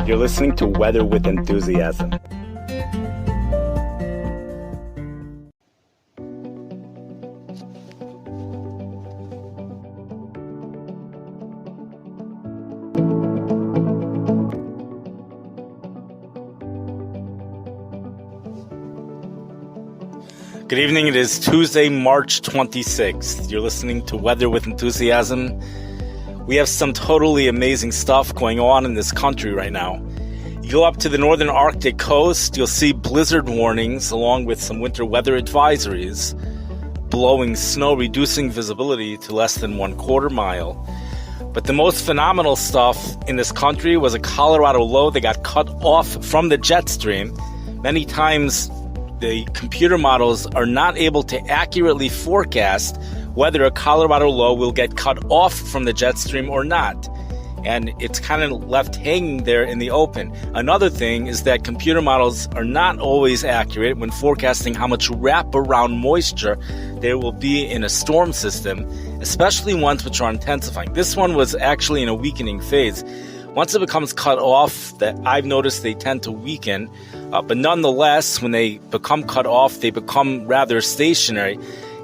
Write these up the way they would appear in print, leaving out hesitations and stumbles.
You're listening to Weather with Enthusiasm. Good evening. It is Tuesday, March 26th. You're listening to Weather with Enthusiasm. We have some totally amazing stuff going on in this country right now. You go up to the northern Arctic coast, you'll see blizzard warnings along with some winter weather advisories, blowing snow, reducing visibility to less than 1/4 mile. But the most phenomenal stuff in this country was a Colorado Low that got cut off from the jet stream. Many times the computer models are not able to accurately forecast whether a Colorado Low will get cut off from the jet stream or not. And it's kind of left hanging there in the open. Another thing is that computer models are not always accurate when forecasting how much wraparound moisture there will be in a storm system, especially ones which are intensifying. This one was actually in a weakening phase. Once it becomes cut off, that I've noticed they tend to weaken, but nonetheless, when they become cut off, they become rather stationary,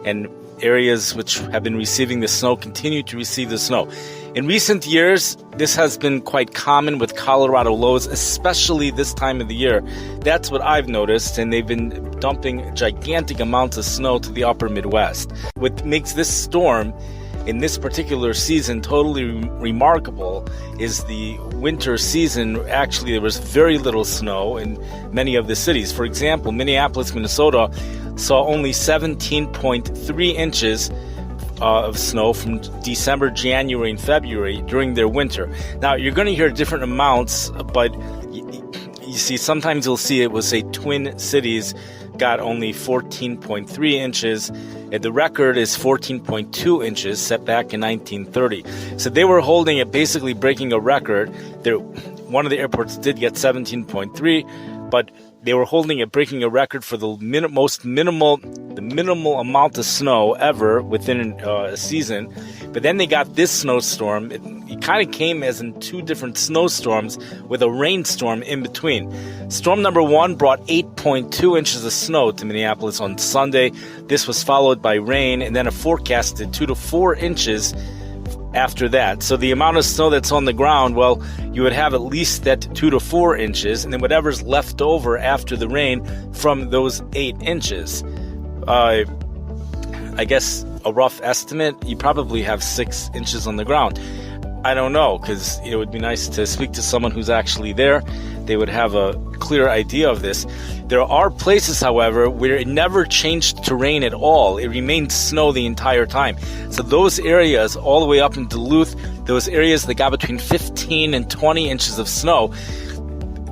and areas which have been receiving the snow continue to receive the snow. In recent years, this has been quite common with Colorado Lows, especially this time of the year. That's what I've noticed, and they've been dumping gigantic amounts of snow to the upper Midwest. What makes this storm in this particular season totally remarkable is the winter season. Actually, there was very little snow in many of the cities. For example, Minneapolis, Minnesota saw only 17.3 inches of snow from December, January, and February during their winter. Now, you're going to hear different amounts, but you see, sometimes you'll see it will say Twin Cities got only 14.3 inches. And the record is 14.2 inches set back in 1930. So they were holding it, basically breaking a record. One of the airports did get 17.3, but they were holding it, breaking a record for the minimal amount of snow ever within a season. But then they got this snowstorm. It kind of came as in two different snowstorms with a rainstorm in between. Storm number 1 brought 8.2 inches of snow to Minneapolis on Sunday. This was followed by rain and then a forecasted 2 to 4 inches after that. So the amount of snow that's on the ground, well, you would have at least that 2 to 4 inches, and then whatever's left over after the rain from those 8 inches. I guess a rough estimate, you probably have 6 inches on the ground. I don't know, because it would be nice to speak to someone who's actually there. They would have a clear idea of this. There are places, however, where it never changed to rain at all. It remained snow the entire time. So those areas, all the way up in Duluth, those areas that got between 15 and 20 inches of snow,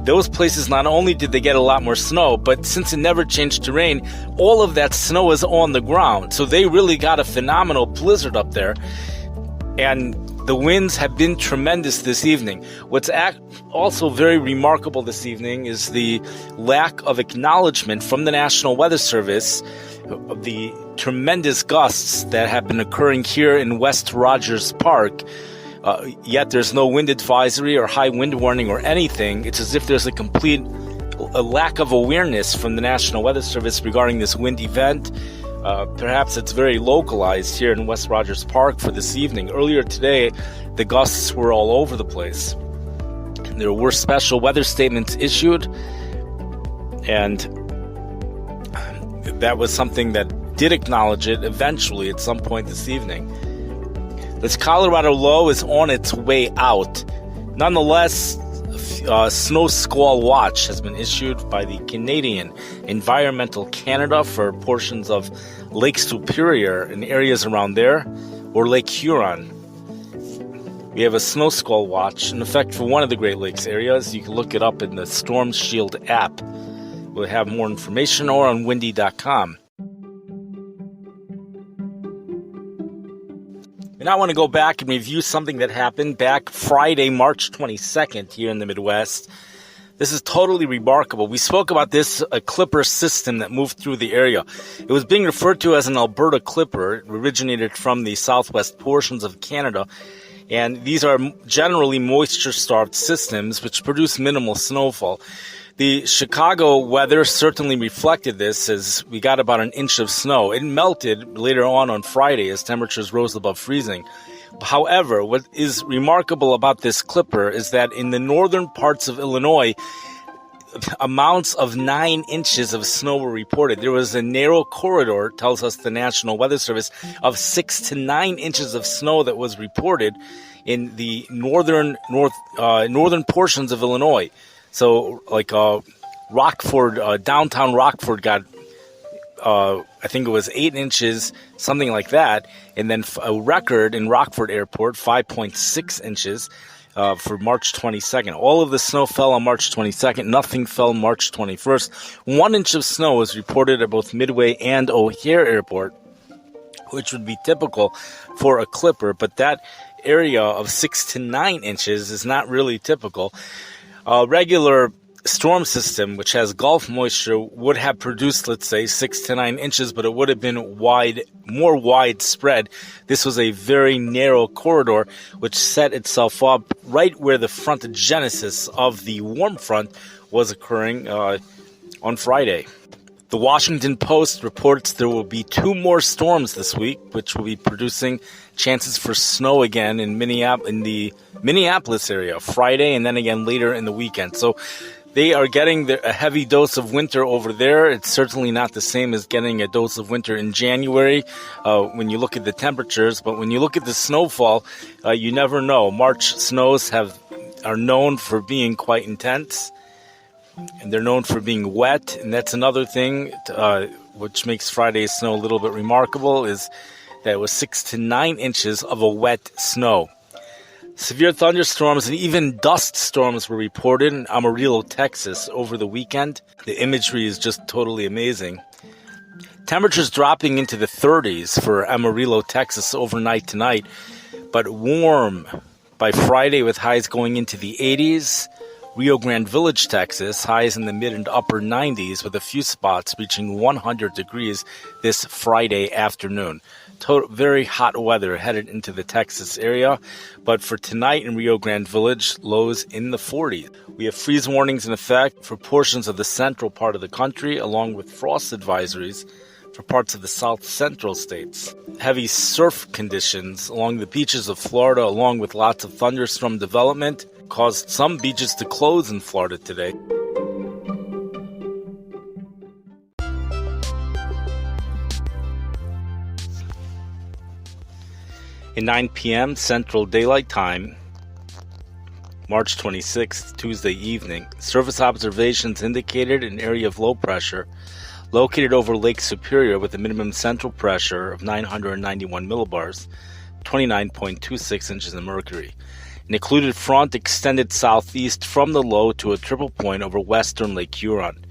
those places, not only did they get a lot more snow, but since it never changed to rain, all of that snow is on the ground. So they really got a phenomenal blizzard up there. And the winds have been tremendous this evening. What's also very remarkable this evening is the lack of acknowledgement from the National Weather Service of the tremendous gusts that have been occurring here in West Rogers Park. Yet there's no wind advisory or high wind warning or anything. It's as if there's a lack of awareness from the National Weather Service regarding this wind event. Perhaps it's very localized here in West Rogers Park for this evening. Earlier today, the gusts were all over the place. There were special weather statements issued, and that was something that did acknowledge it eventually at some point this evening. This Colorado Low is on its way out. Nonetheless, Snow Squall Watch has been issued by the Canadian Environmental Canada for portions of Lake Superior and areas around there, or Lake Huron. We have a Snow Squall Watch in effect for one of the Great Lakes areas. You can look it up in the Storm Shield app. We'll have more information or on windy.com. And I want to go back and review something that happened back Friday, March 22nd here in the Midwest. This is totally remarkable. We spoke about this clipper system that moved through the area. It was being referred to as an Alberta clipper. It originated from the southwest portions of Canada. And these are generally moisture-starved systems which produce minimal snowfall. The Chicago weather certainly reflected this, as we got about an inch of snow. It melted later on Friday as temperatures rose above freezing. However, what is remarkable about this clipper is that in the northern parts of Illinois, amounts of 9 inches of snow were reported. There was a narrow corridor, tells us the National Weather Service, of 6 to 9 inches of snow that was reported in the northern portions of Illinois. So, like Rockford, downtown Rockford got, I think it was 8 inches, something like that. And then a record in Rockford Airport, 5.6 inches for March 22nd. All of the snow fell on March 22nd. Nothing fell March 21st. 1 inch of snow was reported at both Midway and O'Hare Airport, which would be typical for a clipper. But that area of 6 to 9 inches is not really typical. A regular storm system, which has Gulf moisture, would have produced, let's say, 6 to 9 inches, but it would have been more widespread. This was a very narrow corridor, which set itself up right where the frontogenesis of the warm front was occurring on Friday. The Washington Post reports there will be 2 more storms this week, which will be producing chances for snow again in the Minneapolis area Friday, and then again later in the weekend. So they are getting a heavy dose of winter over there. It's certainly not the same as getting a dose of winter in January when you look at the temperatures. But when you look at the snowfall, you never know. March snows are known for being quite intense, and they're known for being wet. And that's another thing which makes Friday's snow a little bit remarkable, is that it was 6 to 9 inches of a wet snow. Severe thunderstorms and even dust storms were reported in Amarillo, Texas over the weekend. The imagery is just totally amazing. Temperatures dropping into the 30s for Amarillo, Texas overnight tonight, but warm by Friday with highs going into the 80s. Rio Grande Village, Texas, highs in the mid and upper 90s with a few spots reaching 100 degrees this Friday afternoon. Very hot weather headed into the Texas area, but for tonight in Rio Grande Village, lows in the 40s. We have freeze warnings in effect for portions of the central part of the country, along with frost advisories for parts of the south central states. Heavy surf conditions along the beaches of Florida, along with lots of thunderstorm development, caused some beaches to close in Florida today. At 9 p.m. Central Daylight Time, March 26th, Tuesday evening, surface observations indicated an area of low pressure located over Lake Superior with a minimum central pressure of 991 millibars, 29.26 inches of mercury. An occluded front extended southeast from the low to a triple point over western Lake Huron.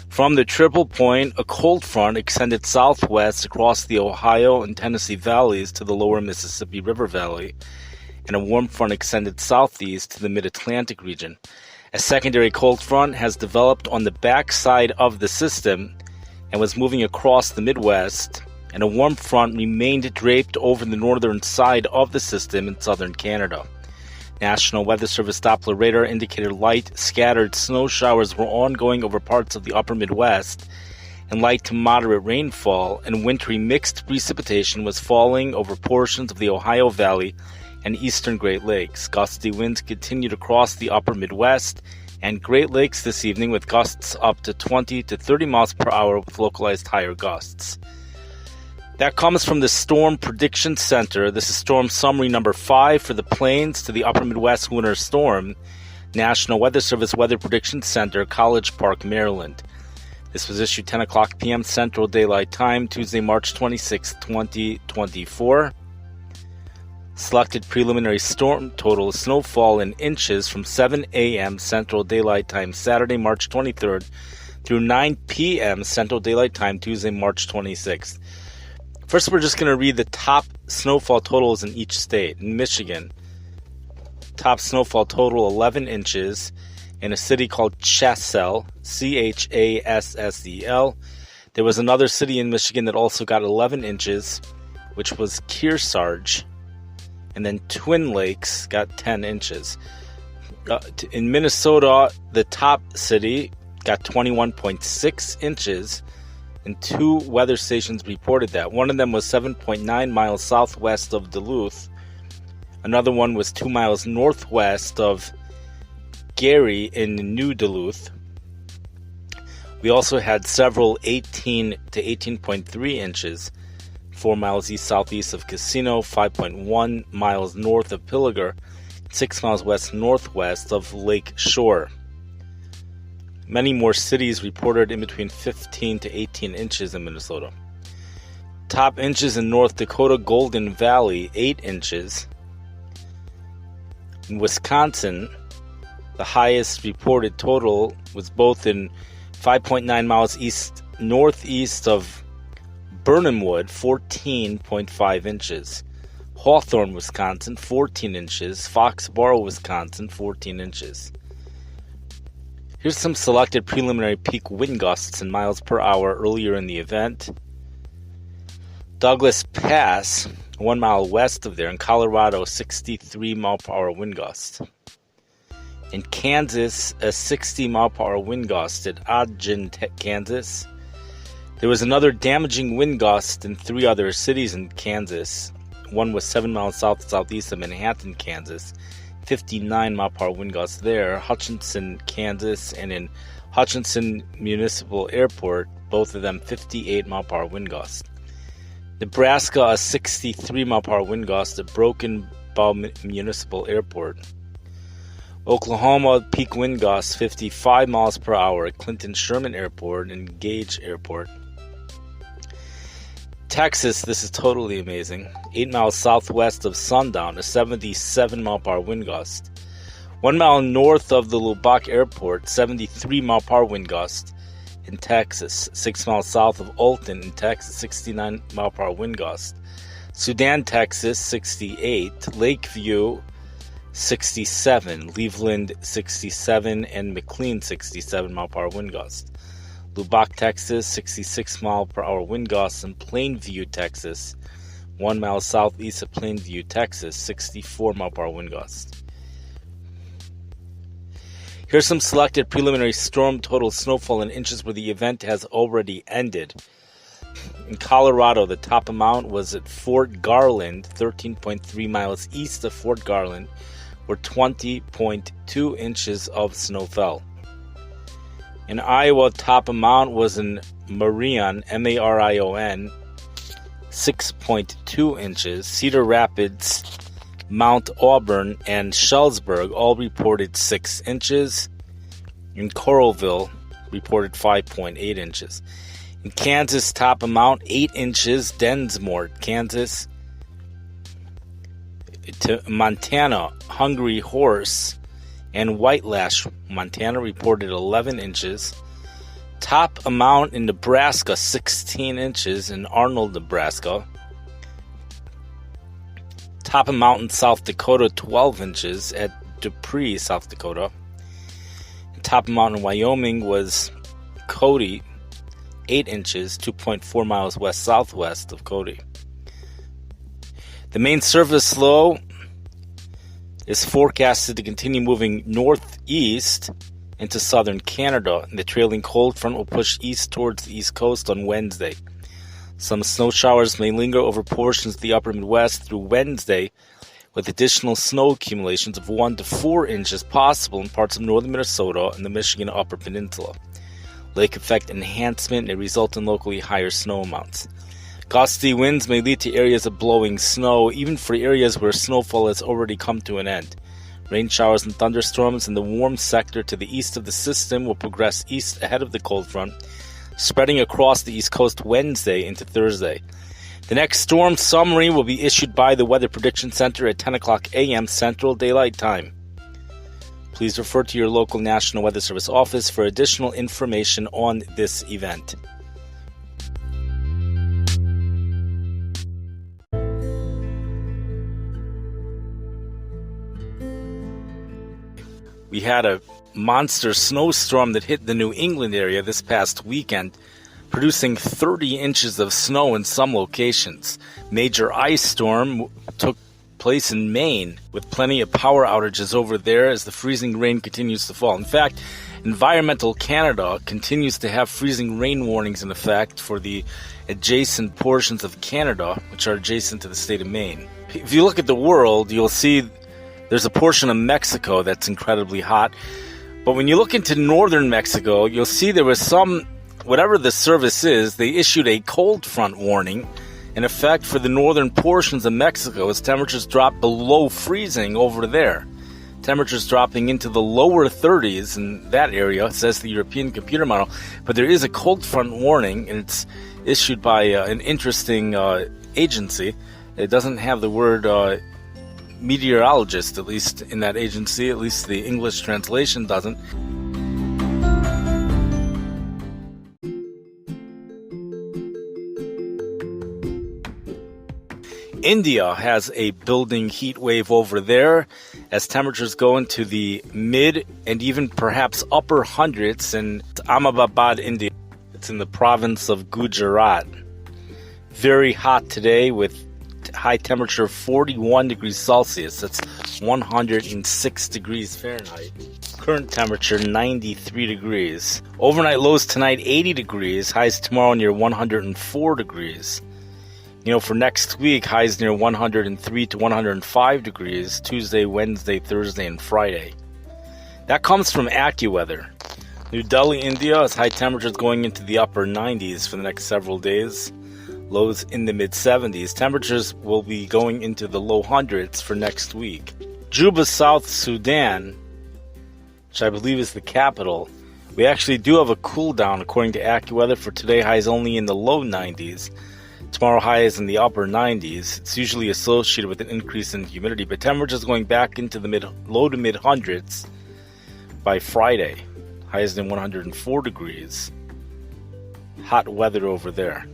From the triple point, a cold front extended southwest across the Ohio and Tennessee valleys to the lower Mississippi River Valley, and a warm front extended southeast to the mid-Atlantic region. A secondary cold front has developed on the backside of the system and was moving across the Midwest, and a warm front remained draped over the northern side of the system in southern Canada. National Weather Service Doppler radar indicated light, scattered snow showers were ongoing over parts of the upper Midwest, and light to moderate rainfall and wintry mixed precipitation was falling over portions of the Ohio Valley and eastern Great Lakes. Gusty winds continued across the upper Midwest and Great Lakes this evening, with gusts up to 20 to 30 miles per hour with localized higher gusts. That comes from the Storm Prediction Center. This is storm summary number 5 for the Plains to the Upper Midwest Winter Storm, National Weather Service Weather Prediction Center, College Park, Maryland. This was issued 10 o'clock p.m. Central Daylight Time, Tuesday, March 26, 2024. Selected preliminary storm total snowfall in inches from 7 a.m. Central Daylight Time, Saturday, March 23rd, through 9 p.m. Central Daylight Time, Tuesday, March 26th. First, we're just going to read the top snowfall totals in each state. In Michigan, top snowfall total 11 inches in a city called Chassell, Chassel. There was another city in Michigan that also got 11 inches, which was Kearsarge. And then Twin Lakes got 10 inches. In Minnesota, the top city got 21.6 inches, and 2 weather stations reported that. One of them was 7.9 miles southwest of Duluth. Another one was 2 miles northwest of Gary in New Duluth. We also had several 18 to 18.3 inches, 4 miles east-southeast of Casino, 5.1 miles north of Pilliger, 6 miles west-northwest of Lake Shore. Many more cities reported in between 15 to 18 inches in Minnesota. Top inches in North Dakota, Golden Valley, 8 inches. In Wisconsin, the highest reported total was both in 5.9 miles northeast of Burnhamwood, 14.5 inches. Hawthorne, Wisconsin, 14 inches. Foxborough, Wisconsin, 14 inches. Here's some selected preliminary peak wind gusts in miles per hour earlier in the event. Douglas Pass, 1 mile west of there in Colorado, 63 mile per hour wind gust. In Kansas, a 60 mile per hour wind gust at Ogden, Kansas. There was another damaging wind gust in 3 other cities in Kansas. One was 7 miles southeast of Manhattan, Kansas. 59 mile per hour wind gusts there. Hutchinson, Kansas, and in Hutchinson Municipal Airport, both of them 58 mile per hour wind gusts. Nebraska, a 63 mile per hour wind gust at Broken Bow Municipal Airport. Oklahoma, peak wind gusts 55 miles per hour at Clinton Sherman Airport and Gage Airport. Texas, this is totally amazing. 8 miles southwest of Sundown, a 77 mile per hour wind gust. 1 mile north of the Lubbock Airport, 73 mile per hour wind gust in Texas. 6 miles south of Alton in Texas, 69 mile per hour wind gust. Sudan, Texas, 68. Lakeview, 67. Cleveland, 67. And McLean, 67 mile per hour wind gust. Lubbock, Texas, 66 mile per hour wind gusts, and Plainview, Texas, 1 mile southeast of Plainview, Texas, 64 mile per hour wind gusts. Here's some selected preliminary storm total snowfall in inches where the event has already ended. In Colorado, the top amount was at Fort Garland, 13.3 miles east of Fort Garland, where 20.2 inches of snow fell. In Iowa, top amount was in Marion, Marion, 6.2 inches. Cedar Rapids, Mount Auburn, and Shellsburg all reported 6 inches. In Coralville, reported 5.8 inches. In Kansas, top amount 8 inches. Densmore, Kansas. To Montana, Hungry Horse and Whitelash, Montana, reported 11 inches. Top amount in Nebraska, 16 inches in Arnold, Nebraska. Top amount in South Dakota, 12 inches at Dupree, South Dakota. Top amount in Wyoming was Cody, 8 inches, 2.4 miles west-southwest of Cody. The main surface low is forecasted to continue moving northeast into southern Canada, and the trailing cold front will push east towards the east coast on Wednesday. Some snow showers may linger over portions of the upper Midwest through Wednesday, with additional snow accumulations of 1 to 4 inches possible in parts of northern Minnesota and the Michigan Upper Peninsula. Lake effect enhancement may result in locally higher snow amounts. Gusty winds may lead to areas of blowing snow, even for areas where snowfall has already come to an end. Rain showers and thunderstorms in the warm sector to the east of the system will progress east ahead of the cold front, spreading across the East Coast Wednesday into Thursday. The next storm summary will be issued by the Weather Prediction Center at 10 o'clock a.m. Central Daylight Time. Please refer to your local National Weather Service office for additional information on this event. We had a monster snowstorm that hit the New England area this past weekend, producing 30 inches of snow in some locations. Major ice storm took place in Maine, with plenty of power outages over there as the freezing rain continues to fall. In fact, Environmental Canada continues to have freezing rain warnings in effect for the adjacent portions of Canada, which are adjacent to the state of Maine. If you look at the world, you'll see there's a portion of Mexico that's incredibly hot. But when you look into northern Mexico, you'll see there was some, whatever the service is, they issued a cold front warning in effect for the northern portions of Mexico as temperatures drop below freezing over there. Temperatures dropping into the lower 30s in that area, says the European computer model. But there is a cold front warning, and it's issued by an interesting agency. It doesn't have the word meteorologist, at least in that agency. At least the English translation doesn't. India has a building heat wave over there as temperatures go into the mid and even perhaps upper hundreds in Ahmedabad, India. It's in the province of Gujarat. Very hot today with high temperature of 41 degrees Celsius. That's 106 degrees Fahrenheit. Current temperature 93 degrees. Overnight lows tonight 80 degrees. Highs tomorrow near 104 degrees. You know, for next week, highs near 103 to 105 degrees, Tuesday, Wednesday, Thursday, and Friday. That comes from AccuWeather. New Delhi, India has high temperatures going into the upper 90s for the next several days. Lows in the mid-70s. Temperatures will be going into the low hundreds for next week. Juba, South Sudan, which I believe is the capital, we actually do have a cool down according to AccuWeather. For today, highs only in the low 90s. Tomorrow high is in the upper 90s. It's usually associated with an increase in humidity, but temperatures going back into the low to mid hundreds by Friday. Highs in 104 degrees. Hot weather over there.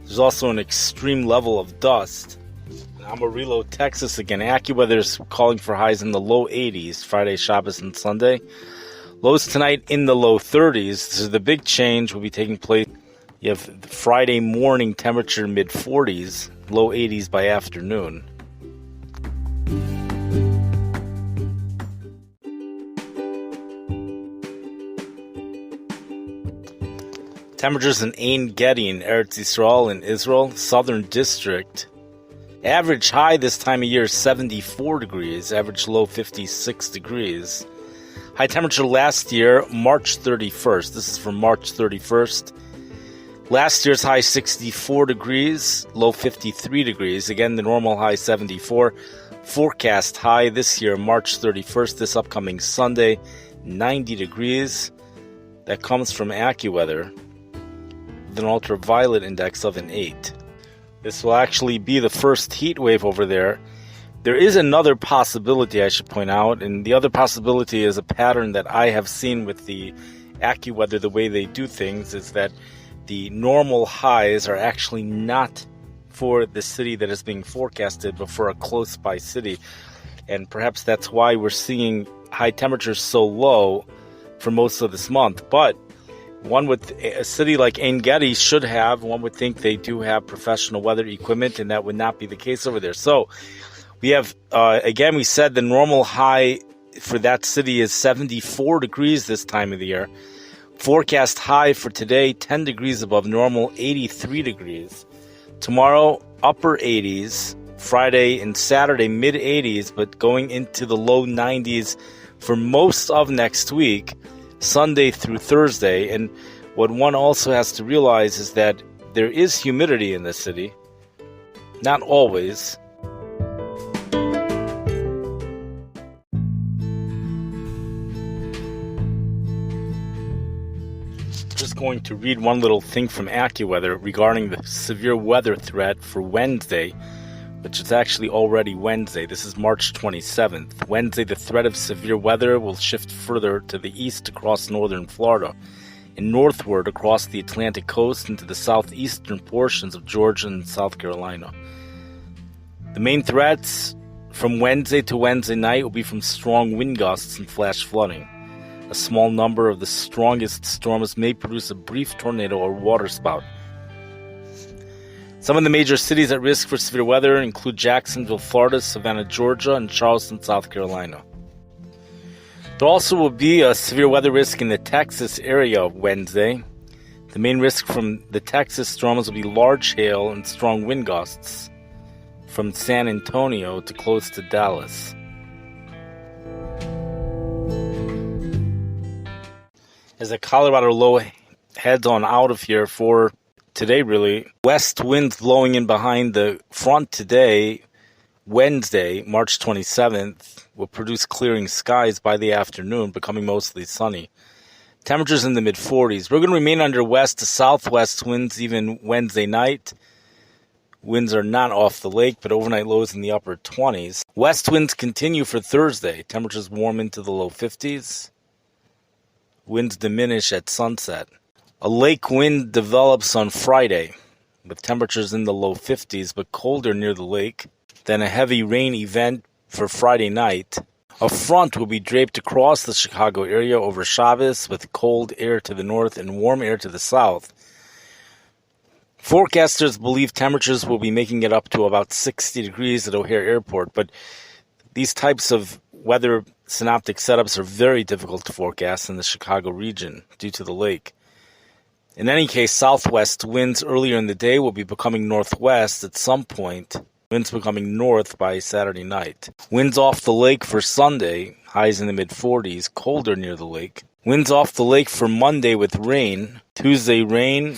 There's also an extreme level of dust. In Amarillo, Texas again. AccuWeather is calling for highs in the low 80s Friday, Shabbos, and Sunday. Lows tonight in the low 30s. So the big change will be taking place. You have Friday morning temperature mid-40s, low 80s by afternoon. Temperatures in Ein Gedi in Eretz Yisrael in Israel, Southern District. Average high this time of year is 74 degrees, average low 56 degrees. High temperature last year, March 31st. This is from March 31st. Last year's high 64 degrees, low 53 degrees. Again, the normal high 74. Forecast high this year, March 31st, this upcoming Sunday, 90 degrees. That comes from AccuWeather with an ultraviolet index of an 8. This will actually be the first heat wave over there. There is another possibility I should point out, and the other possibility is a pattern that I have seen with the AccuWeather, the way they do things, is that the normal highs are actually not for the city that is being forecasted, but for a close-by city. And perhaps that's why we're seeing high temperatures so low for most of this month. But one with a city like Ein Gedi should have, one would think they do have professional weather equipment, and that would not be the case over there. So we have, again, we said the normal high for that city is 74 degrees this time of the year. Forecast high for today, 10 degrees above normal, 83 degrees. Tomorrow, upper 80s. Friday and Saturday, mid 80s, but going into the low 90s for most of next week, Sunday through Thursday. And what one also has to realize is that there is humidity in the city. Not always. Just going to read one little thing from AccuWeather regarding the severe weather threat for Wednesday, which is actually already Wednesday. This is March 27th. Wednesday, the threat of severe weather will shift further to the east across northern Florida and northward across the Atlantic coast into the southeastern portions of Georgia and South Carolina. The main threats from Wednesday to Wednesday night will be from strong wind gusts and flash flooding. A small number of the strongest storms may produce a brief tornado or waterspout. Some of the major cities at risk for severe weather include Jacksonville, Florida, Savannah, Georgia, and Charleston, South Carolina. There also will be a severe weather risk in the Texas area Wednesday. The main risk from the Texas storms will be large hail and strong wind gusts from San Antonio to close to Dallas. As the Colorodo Low heads on out of here for today, really, west winds blowing in behind the front today, Wednesday, March 27th, will produce clearing skies by the afternoon, becoming mostly sunny. Temperatures in the mid-40s. We're going to remain under west to southwest winds even Wednesday night. Winds are not off the lake, but overnight lows in the upper 20s. West winds continue for Thursday. Temperatures warm into the low 50s. Winds diminish at sunset. A lake wind develops on Friday, with temperatures in the low 50s, but colder near the lake. Then a heavy rain event for Friday night. A front will be draped across the Chicago area over Shabbos with cold air to the north and warm air to the south. Forecasters believe temperatures will be making it up to about 60 degrees at O'Hare Airport, but these types of weather synoptic setups are very difficult to forecast in the Chicago region due to the lake. In any case, southwest winds earlier in the day will be becoming northwest at some point. Winds becoming north by Saturday night. Winds off the lake for Sunday, highs in the mid-40s, colder near the lake. Winds off the lake for Monday with rain. Tuesday rain,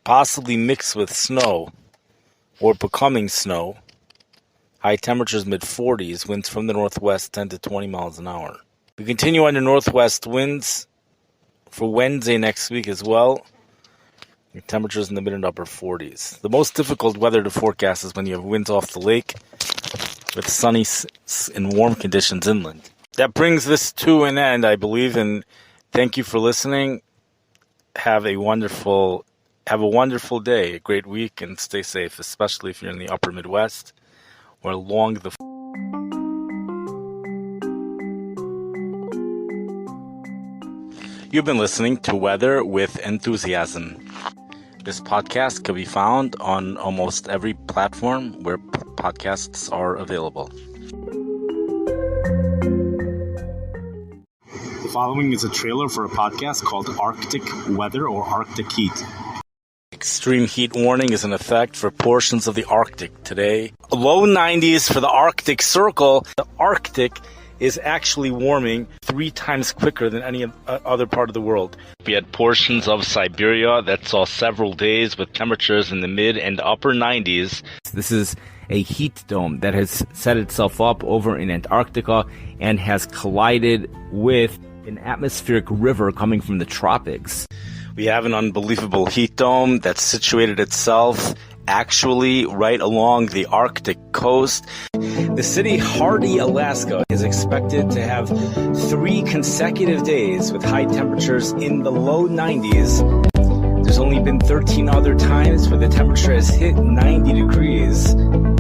possibly mixed with snow or becoming snow. High temperatures mid-40s, winds from the northwest 10 to 20 miles an hour. We continue under northwest winds for Wednesday next week as well. Temperatures in the mid and upper 40s. The most difficult weather to forecast is when you have winds off the lake with sunny and warm conditions inland. That brings this to an end, I believe, and thank you for listening. Have a wonderful day, a great week, and stay safe, especially if you're in the upper Midwest or along the You've been listening to Weather with Enthusiasm. This podcast can be found on almost every platform where podcasts are available. The following is a trailer for a podcast called Arctic Weather or Arctic Heat. Extreme heat warning is in effect for portions of the Arctic today. Low 90s for the Arctic Circle. The Arctic is actually warming 3 times quicker than any other part of the world. We had portions of Siberia that saw several days with temperatures in the mid and upper 90s. This is a heat dome that has set itself up over in Antarctica and has collided with an atmospheric river coming from the tropics. We have an unbelievable heat dome that's situated itself actually right along the Arctic coast. The city Hardy, Alaska is expected to have 3 consecutive days with high temperatures in the low 90s. There's only been 13 other times where the temperature has hit 90 degrees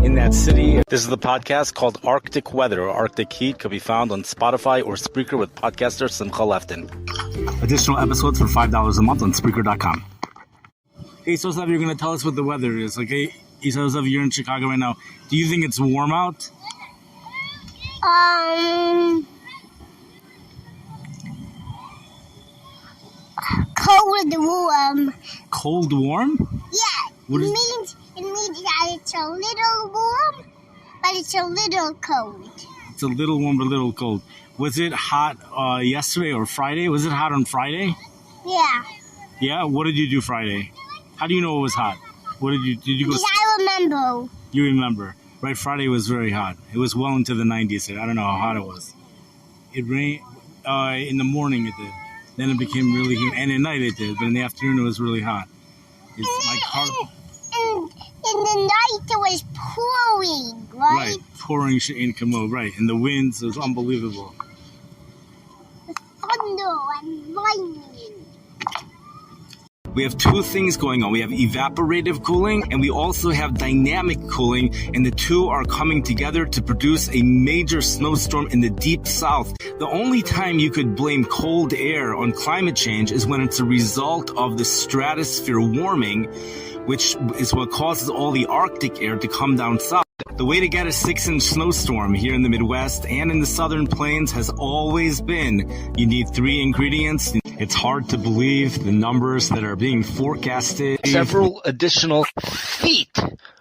in that city. This is the podcast called Arctic Weather or Arctic Heat. Can be found on Spotify or Spreaker with podcaster Simcha Lefton. Additional episodes for $5 a month on Spreaker.com. Hey, Sosav, you're going to tell us what the weather is. Like, hey, Sosav, you're in Chicago right now. Do you think it's warm out? Cold warm. Cold warm? Yeah, it means that it's a little warm, but it's a little cold. It's a little warm, but a little cold. Was it hot yesterday or Friday? Was it hot on Friday? Yeah. Yeah? What did you do Friday? How do you know it was hot? What did you go? Because I remember. You remember. Right, Friday was very hot. It was well into the 90s. I don't know how hot it was. It rained in the morning, it did. Then it became really humid. And at night it did, but in the afternoon it was really hot. In the night it was pouring, right? Right, pouring in Camo, right. And the winds, it was unbelievable. The thunder and lightning. We have 2 things going on. We have evaporative cooling and we also have dynamic cooling, and the 2 are coming together to produce a major snowstorm in the deep south. The only time you could blame cold air on climate change is when it's a result of the stratosphere warming. which is what causes all the Arctic air to come down south. The way to get a 6-inch snowstorm here in the Midwest and in the southern plains has always been you need 3 ingredients. It's hard to believe the numbers that are being forecasted. Several additional feet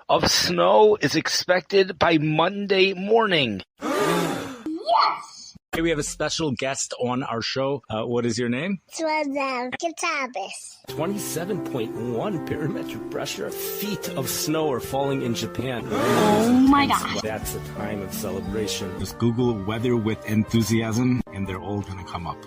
of snow is expected by Monday morning. Yes! Hey, we have a special guest on our show. What is your name? Katabis. 27.1 barometric pressure. Feet of snow are falling in Japan. Oh my God. That's a time of celebration. Just Google weather with enthusiasm and they're all going to come up.